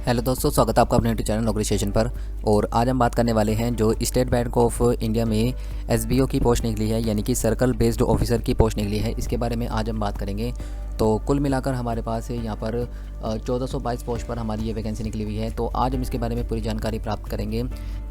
Hello दोस्तों, स्वागत है आपका अपने यूट्यूब चैनल नौकरी स्टेशन पर। और आज हम बात करने वाले हैं जो स्टेट बैंक ऑफ इंडिया में एसबीओ की पोस्ट निकली है, यानी कि सर्कल बेस्ड ऑफिसर की पोस्ट निकली है। इसके बारे में आज हम बात करेंगे। तो कुल मिलाकर हमारे पास यहाँ पर 1422 पोस्ट पर हमारी ये वैकेंसी निकली हुई है। तो आज हम इसके बारे में पूरी जानकारी प्राप्त करेंगे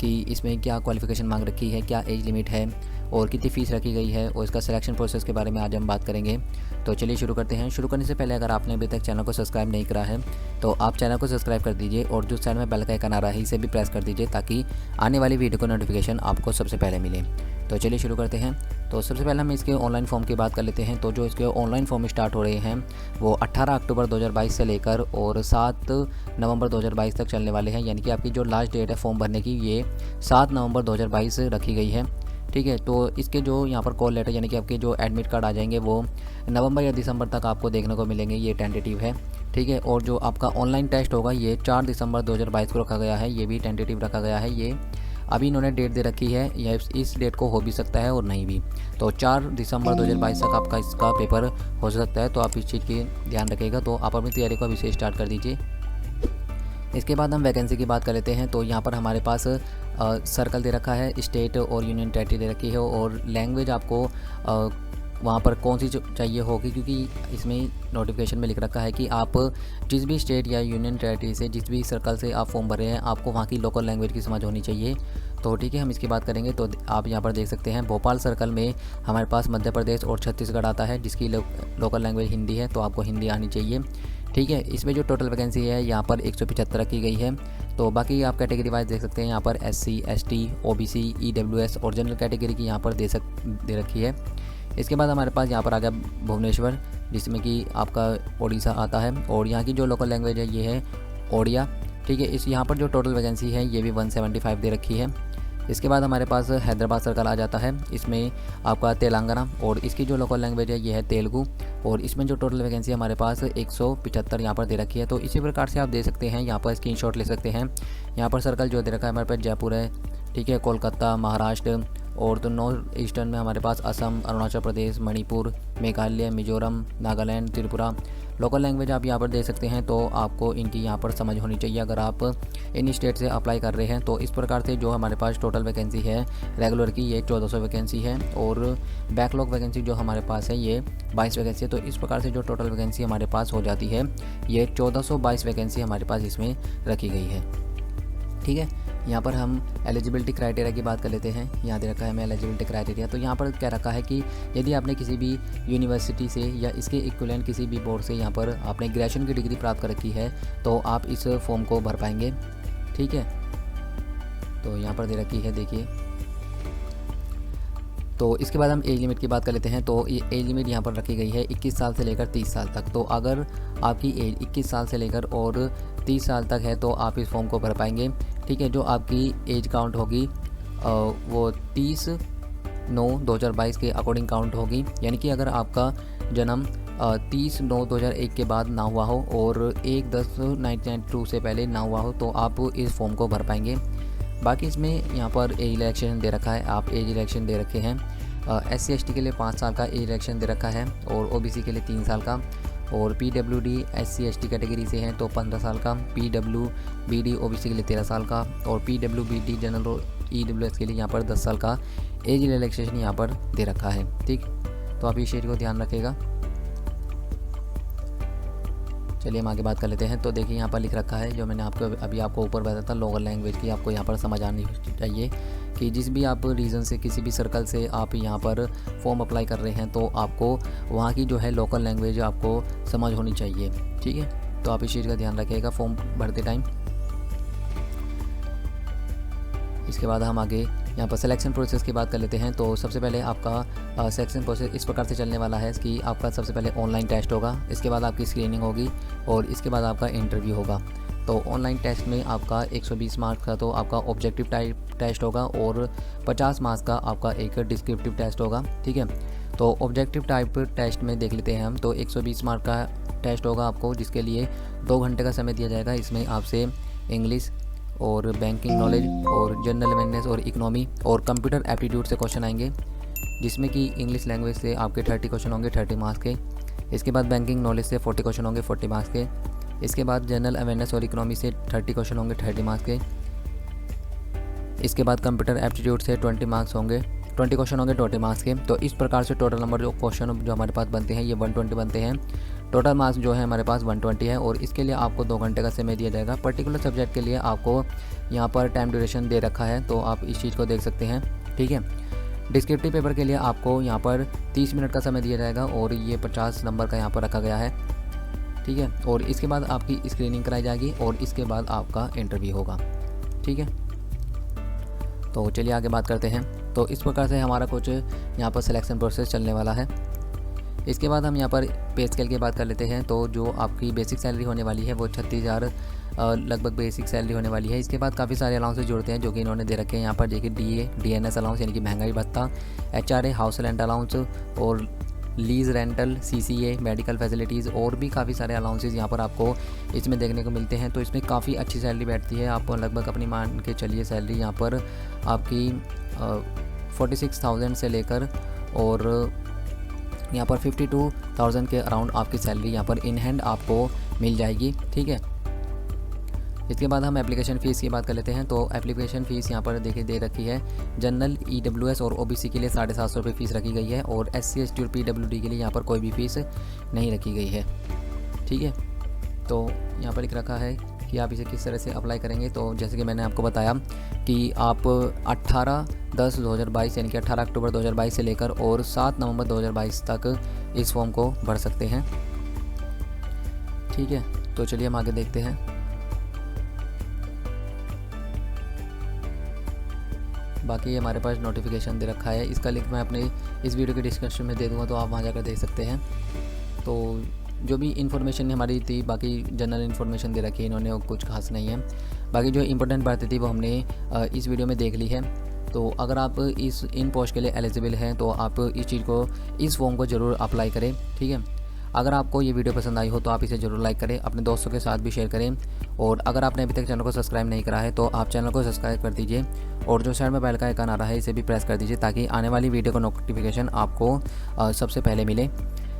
कि इसमें क्या क्वालिफ़िकेशन मांग रखी है, क्या एज लिमिट है और कितनी फ़ीस रखी गई है, और इसका सिलेक्शन प्रोसेस के बारे में आज हम बात करेंगे। तो चलिए शुरू करते हैं। शुरू करने से पहले अगर आपने अभी तक चैनल को सब्सक्राइब नहीं करा है तो आप चैनल को सब्सक्राइब कर दीजिए और जो साइड में बेल का आइकन आ रहा है इसे भी प्रेस कर दीजिए ताकि आने वाली वीडियो का नोटिफिकेशन आपको सबसे पहले मिले। तो चलिए शुरू करते हैं। तो सबसे पहले हम इसके ऑनलाइन फॉर्म की बात कर लेते हैं। तो जो इसके ऑनलाइन फॉर्म स्टार्ट हो रहे हैं वो 18 अक्टूबर 2022 से लेकर और 7 नवंबर 2022 तक चलने वाले हैं, यानी कि आपकी जो लास्ट डेट है फॉर्म भरने की ये 7 नवंबर 2022 रखी गई है। ठीक है, तो इसके जो यहाँ पर कॉल लेटर यानी कि आपके जो एडमिट कार्ड आ जाएंगे वो नवंबर या दिसंबर तक आपको देखने को मिलेंगे, ये टेंटेटिव है। ठीक है, और जो आपका ऑनलाइन टेस्ट होगा ये 4 दिसंबर 2022 को रखा गया है, ये भी टेंटेटिव रखा गया है। ये अभी इन्होंने डेट दे रखी है, या इस डेट को हो भी सकता है और नहीं भी। तो 4 दिसंबर 2022 तक आपका इसका पेपर हो सकता है, तो आप इस चीज़ की ध्यान रखिएगा। तो आप अपनी तैयारी को अभी से स्टार्ट कर दीजिए। इसके बाद हम वैकेंसी की बात कर लेते हैं। तो यहाँ पर हमारे पास सर्कल दे रखा है, स्टेट और यूनियन टेरिटरी दे रखी है, और लैंग्वेज आपको वहाँ पर कौन सी चाहिए होगी, क्योंकि इसमें नोटिफिकेशन में लिख रखा है कि आप जिस भी स्टेट या यूनियन टेरिटरी से जिस भी सर्कल से आप फॉर्म भर रहे हैं आपको वहाँ की लोकल लैंग्वेज की समझ होनी चाहिए। तो ठीक है, हम इसकी बात करेंगे। तो आप यहाँ पर देख सकते हैं भोपाल सर्कल में हमारे पास मध्य प्रदेश और छत्तीसगढ़ आता है, जिसकी लोकल लैंग्वेज हिंदी है, तो आपको हिंदी आनी चाहिए। ठीक है, इसमें जो टोटल वैकेंसी है यहाँ पर 175 रखी गई है। तो बाकी आप कैटेगरी वाइज देख सकते हैं, यहाँ पर SC, ST, OBC, EWS और जनरल कैटेगरी की यहाँ पर दे रखी है। इसके बाद हमारे पास यहाँ पर आ गया भुवनेश्वर, जिसमें कि आपका ओडिशा आता है, और यहाँ की जो लोकल लैंग्वेज है ये है ओडिया। ठीक है, इस यहाँ पर जो टोटल वैकेंसी है ये भी 175 दे रखी है। इसके बाद हमारे पास हैदराबाद सर्कल आ जाता है, इसमें आपका तेलंगाना, और इसकी जो लोकल लैंग्वेज है ये है तेलुगु, और इसमें जो टोटल वैकेंसी हमारे पास 175 यहाँ पर दे रखी है। तो इसी प्रकार से आप दे सकते हैं, यहाँ पर स्क्रीनशॉट ले सकते हैं। यहाँ पर सर्कल जो दे रखा है हमारे पास जयपुर है, ठीक है, कोलकाता, महाराष्ट्र, और तो नॉर्थ ईस्टर्न में हमारे पास असम, अरुणाचल प्रदेश, मणिपुर, मेघालय, मिजोरम, नागालैंड, त्रिपुरा। लोकल लैंग्वेज आप यहाँ पर दे सकते हैं, तो आपको इनकी यहाँ पर समझ होनी चाहिए अगर आप इन स्टेट से अप्लाई कर रहे हैं। तो इस प्रकार से जो हमारे पास टोटल वैकेंसी है रेगुलर की ये 1400 वैकेंसी है, और बैकलॉग वैकेंसी जो हमारे पास है ये 22 वैकेंसी है। तो इस प्रकार से जो टोटल वैकेंसी हमारे पास हो जाती है ये 1422 वैकेंसी हमारे पास इसमें रखी गई है। ठीक है, यहाँ पर हम एलिजिबिलिटी क्राइटेरिया की बात कर लेते हैं। यहाँ दे रखा है हमें एलिजिबिलिटी क्राइटेरिया। तो यहाँ पर क्या रखा है कि यदि आपने किसी भी यूनिवर्सिटी से या इसके इक्विवेलेंट किसी भी बोर्ड से यहाँ पर आपने ग्रेजुएशन की डिग्री प्राप्त कर रखी है तो आप इस फॉर्म को भर पाएंगे। ठीक है, तो यहाँ पर दे रखी है, देखिए। तो इसके बाद हम एज लिमिट की बात कर लेते हैं। तो ये एज लिमिट यहाँ पर रखी गई है 21 साल से लेकर 30 साल तक। तो अगर आपकी एज 21 साल से लेकर और 30 साल तक है तो आप इस फॉर्म को भर पाएंगे। ठीक है, जो आपकी एज काउंट होगी वो 30/9/2022 के अकॉर्डिंग काउंट होगी, यानी कि अगर आपका जन्म 30/9/2001 के बाद ना हुआ हो और 1/10/1992 से पहले ना हुआ हो तो आप इस फॉर्म को भर पाएंगे। बाकी इसमें यहाँ पर एज रिलैक्सेशन दे रखा है, आप एज रिलैक्सेशन दे रखे हैं। SC ST के लिए 5 साल का एज रिलैक्सेशन दे रखा है, और OBC के लिए 3 साल का, और PWD SC ST कैटेगरी से हैं तो 15 साल का, PWBD OBC के लिए 13 साल का, और PWBD जनरल और EWS के लिए यहाँ पर 10 साल का एज रिलैक्सेशन यहाँ पर दे रखा है। ठीक, तो आप इस चीज़ को ध्यान रखिएगा। चलिए हम आगे बात कर लेते हैं। तो देखिए यहाँ पर लिख रखा है, जो मैंने अभी आपको ऊपर बताया था लोकल लैंग्वेज की आपको यहाँ पर समझ आनी चाहिए कि जिस भी आप रीजन से किसी भी सर्कल से आप यहाँ पर फॉर्म अप्लाई कर रहे हैं तो आपको वहाँ की जो है लोकल लैंग्वेज आपको समझ होनी चाहिए। ठीक है, तो आप इस चीज़ का ध्यान रखिएगा फॉर्म भरते टाइम। इसके बाद हम आगे यहाँ पर सिलेक्शन प्रोसेस की बात कर लेते हैं। तो सबसे पहले आपका सिलेक्शन प्रोसेस इस प्रकार से चलने वाला है कि आपका सबसे पहले ऑनलाइन टेस्ट होगा, इसके बाद आपकी स्क्रीनिंग होगी, और इसके बाद आपका इंटरव्यू होगा। तो ऑनलाइन टेस्ट में आपका 120 मार्क्स का तो आपका ऑब्जेक्टिव टाइप टेस्ट होगा, और 50 मार्क्स का आपका एक डिस्क्रिप्टिव टेस्ट होगा। ठीक है, तो ऑब्जेक्टिव टाइप टेस्ट में देख लेते हैं हम। तो 120 मार्क का टेस्ट होगा आपको, जिसके लिए 2 घंटे का समय दिया जाएगा। इसमें आपसे इंग्लिश और बैंकिंग नॉलेज और जनरल अवेयरनेस और इकोनॉमी और कंप्यूटर एप्टीट्यूड से क्वेश्चन आएंगे, जिसमें कि इंग्लिश लैंग्वेज से आपके 30 क्वेश्चन होंगे 30 मार्क्स के। इसके बाद बैंकिंग नॉलेज से 40 क्वेश्चन होंगे 40 मार्क्स के। इसके बाद जनरल अवेयरनेस और इकोनॉमी से 30 क्वेश्चन होंगे 30 मार्क्स के। इसके बाद कंप्यूटर एप्टीट्यूड से 20 मार्क्स होंगे, 20 क्वेश्चन होंगे 20 मार्क्स के। तो इस प्रकार से टोटल नंबर जो क्वेश्चन जो हमारे पास बनते हैं ये 120 बनते हैं। टोटल मार्क्स जो है हमारे पास 120 है और इसके लिए आपको 2 घंटे का समय दिया जाएगा। पर्टिकुलर सब्जेक्ट के लिए आपको यहाँ पर टाइम ड्यूरेशन दे रखा है, तो आप इस चीज़ को देख सकते हैं, ठीक है। डिस्क्रिप्टिव पेपर के लिए आपको यहाँ पर 30 मिनट का समय दिया जाएगा और ये 50 नंबर का यहाँ पर रखा गया है, ठीक है। और इसके बाद आपकी स्क्रीनिंग कराई जाएगी और इसके बाद आपका इंटरव्यू होगा, ठीक है। तो चलिए आगे बात करते हैं। तो इस प्रकार से हमारा कुछ यहाँ पर सिलेक्शन प्रोसेस चलने वाला है। इसके बाद हम यहाँ पर पे स्केल की बात कर लेते हैं। तो जो आपकी बेसिक सैलरी होने वाली है वो 36,000 लगभग बेसिक सैलरी होने वाली है। इसके बाद काफ़ी सारे अलाउंसेस जुड़ते हैं जो कि इन्होंने दे रखे हैं यहाँ पर। देखिए DNS अलाउंस यानी कि महंगाई भत्ता, HRA हाउस रेंट अलाउंस और lease rental, CCA, medical facilities और भी काफ़ी सारे अलाउंसेस यहाँ पर आपको इसमें देखने को मिलते हैं। तो इसमें काफ़ी अच्छी सैलरी बैठती है। आप लगभग अपनी मान के चलिए सैलरी यहाँ पर आपकी 46,000 से लेकर और यहाँ पर 52,000 के अराउंड आपकी सैलरी यहाँ पर इन हैंड आपको मिल जाएगी, ठीक है। इसके बाद हम एप्लीकेशन फ़ीस की बात कर लेते हैं। तो एप्लीकेशन फ़ीस यहाँ पर देखिए दे रखी है। जनरल, EWS और OBC के लिए 750 रुपये फ़ीस रखी गई है और SC ST और PWD के लिए यहाँ पर कोई भी फ़ीस नहीं रखी गई है, ठीक है। तो यहाँ पर लिख रखा है कि आप इसे किस तरह से अप्लाई करेंगे। तो जैसे कि मैंने आपको बताया कि आप 18/10/2022 यानी कि 18 अक्टूबर 2022 से लेकर और 7 नवंबर 2022 तक इस फॉर्म को भर सकते हैं, ठीक है। तो चलिए हम आगे देखते हैं। बाकी हमारे पास नोटिफिकेशन दे रखा है, इसका लिंक मैं अपने इस वीडियो के डिस्क्रिप्शन में दे दूँगा, तो आप वहाँ जाकर देख सकते हैं। तो जो भी इन्फॉर्मेशन हमारी थी, बाकी जनरल इन्फॉर्मेशन दे रखी है इन्होंने, और कुछ खास नहीं है। बाकी जो इंपॉर्टेंट बातें थी वो हमने इस वीडियो में देख ली है। तो अगर आप इन पोस्ट के लिए एलिजिबल हैं तो आप इस फॉर्म को ज़रूर अप्लाई करें, ठीक है। अगर आपको ये वीडियो पसंद आई हो तो आप इसे ज़रूर लाइक करें, अपने दोस्तों के साथ भी शेयर करें और अगर आपने अभी तक चैनल को सब्सक्राइब नहीं करा है तो आप चैनल को सब्सक्राइब कर दीजिए और जो साइड में बेल का आइकन आ रहा है इसे भी प्रेस कर दीजिए ताकि आने वाली वीडियो का नोटिफिकेशन आपको सबसे पहले मिले।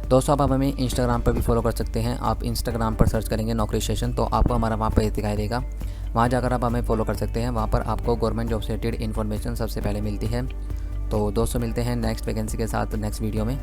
दोस्तों आप हमें इंस्टाग्राम पर भी फॉलो कर सकते हैं। आप इंस्टाग्राम पर सर्च करेंगे नौकरी स्टेशन तो आपको हमारा वहाँ पर दिखाई देगा, वहाँ जाकर आप हमें फॉलो कर सकते हैं। वहाँ पर आपको गवर्नमेंट जॉब से रिलेटेड इन्फॉर्मेशन सबसे पहले मिलती है। तो दोस्तों मिलते हैं नेक्स्ट वैकेंसी के साथ नेक्स्ट वीडियो में।